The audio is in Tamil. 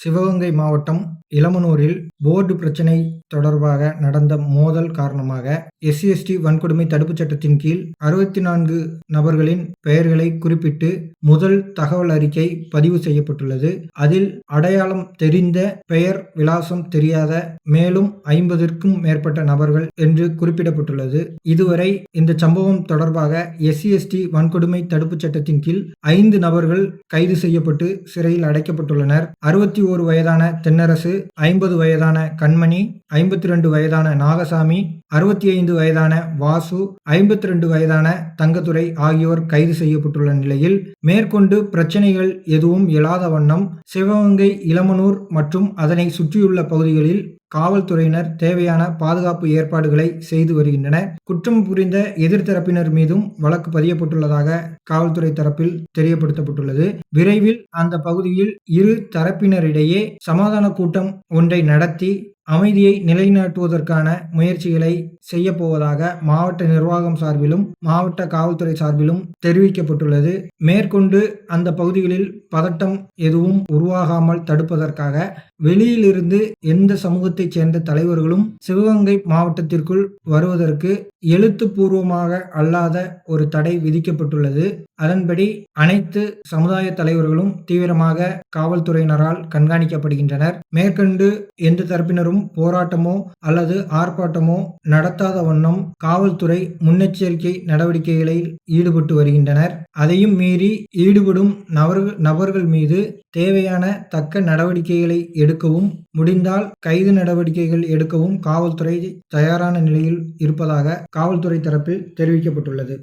சிவகங்கை மாவட்டம் இளமனூரில் போர்டு பிரச்சினை தொடர்பாக நடந்த மோதல் காரணமாக SC/ST வன்கொடுமை தடுப்புச் சட்டத்தின் கீழ் 64 நபர்களின் பெயர்களை குறிப்பிட்டு முதல் தகவல் அறிக்கை பதிவு செய்யப்பட்டுள்ளது. அதில் அடையாளம் தெரிந்த, பெயர் விலாசம் தெரியாத மேலும் 50க்கும் மேற்பட்ட நபர்கள் என்று குறிப்பிடப்பட்டுள்ளது. இதுவரை இந்த சம்பவம் தொடர்பாக SC/ST வன்கொடுமை தடுப்புச் சட்டத்தின் கீழ் 5 நபர்கள் கைது செய்யப்பட்டு சிறையில் அடைக்கப்பட்டுள்ளனர். 61 வயதான தென்னரசு, 50 வயதான கண்மணி, 52 வயதான நாகசாமி, 65 வயதான வாசு, 52 வயதான தங்கதுரை ஆகியோர் கைது செய்யப்பட்டுள்ள நிலையில் மேற்கொண்டு பிரச்சனைகள் எதுவும் எழாத வண்ணம் சிவகங்கை, இளமனூர் மற்றும் அதனை சுற்றியுள்ள பகுதிகளில் காவல்துறையினர் தேவையான பாதுகாப்பு ஏற்பாடுகளை செய்து வருகின்றனர். குற்றம் புரிந்த எதிர்த்தரப்பினர் மீதும் வழக்கு பதியப்பட்டுள்ளதாக காவல்துறை தரப்பில் தெரியப்படுத்தப்பட்டுள்ளது. விரைவில் அந்த பகுதியில் இரு தரப்பினரிடையே சமாதான கூட்டம் ஒன்றை நடத்தி அமைதியை நிலைநாட்டுவதற்கான முயற்சிகளை செய்யப்போவதாக மாவட்ட நிர்வாகம் சார்பிலும் மாவட்ட காவல்துறை சார்பிலும் தெரிவிக்கப்பட்டுள்ளது. மேற்கொண்டு அந்த பகுதிகளில் பதட்டம் எதுவும் உருவாகாமல் தடுப்பதற்காக வெளியிலிருந்து எந்த சமூகத்தைச் சேர்ந்த தலைவர்களும் சிவகங்கை மாவட்டத்திற்குள் வருவதற்கு எழுத்துப்பூர்வமாக அல்லாத ஒரு தடை விதிக்கப்பட்டுள்ளது. அதன்படி அனைத்து சமுதாய தலைவர்களும் தீவிரமாக காவல்துறையினரால் கண்காணிக்கப்படுகின்றனர். மேற்கொண்டு எந்த தரப்பினரும் போராட்டமோ அல்லது ஆர்ப்பாட்டமோ நடத்தாத வண்ணம் காவல்துறை முன்னெச்சரிக்கை நடவடிக்கைகளில் ஈடுபட்டு வருகின்றனர். அதையும் மீறி ஈடுபடும் நபர்கள் மீது தேவையான தக்க நடவடிக்கைகளை எடுக்கவும், முடிந்தால் கைது நடவடிக்கைகள் எடுக்கவும் காவல்துறை தயாரான நிலையில் இருப்பதாக காவல்துறை தரப்பில் தெரிவிக்கப்பட்டுள்ளது.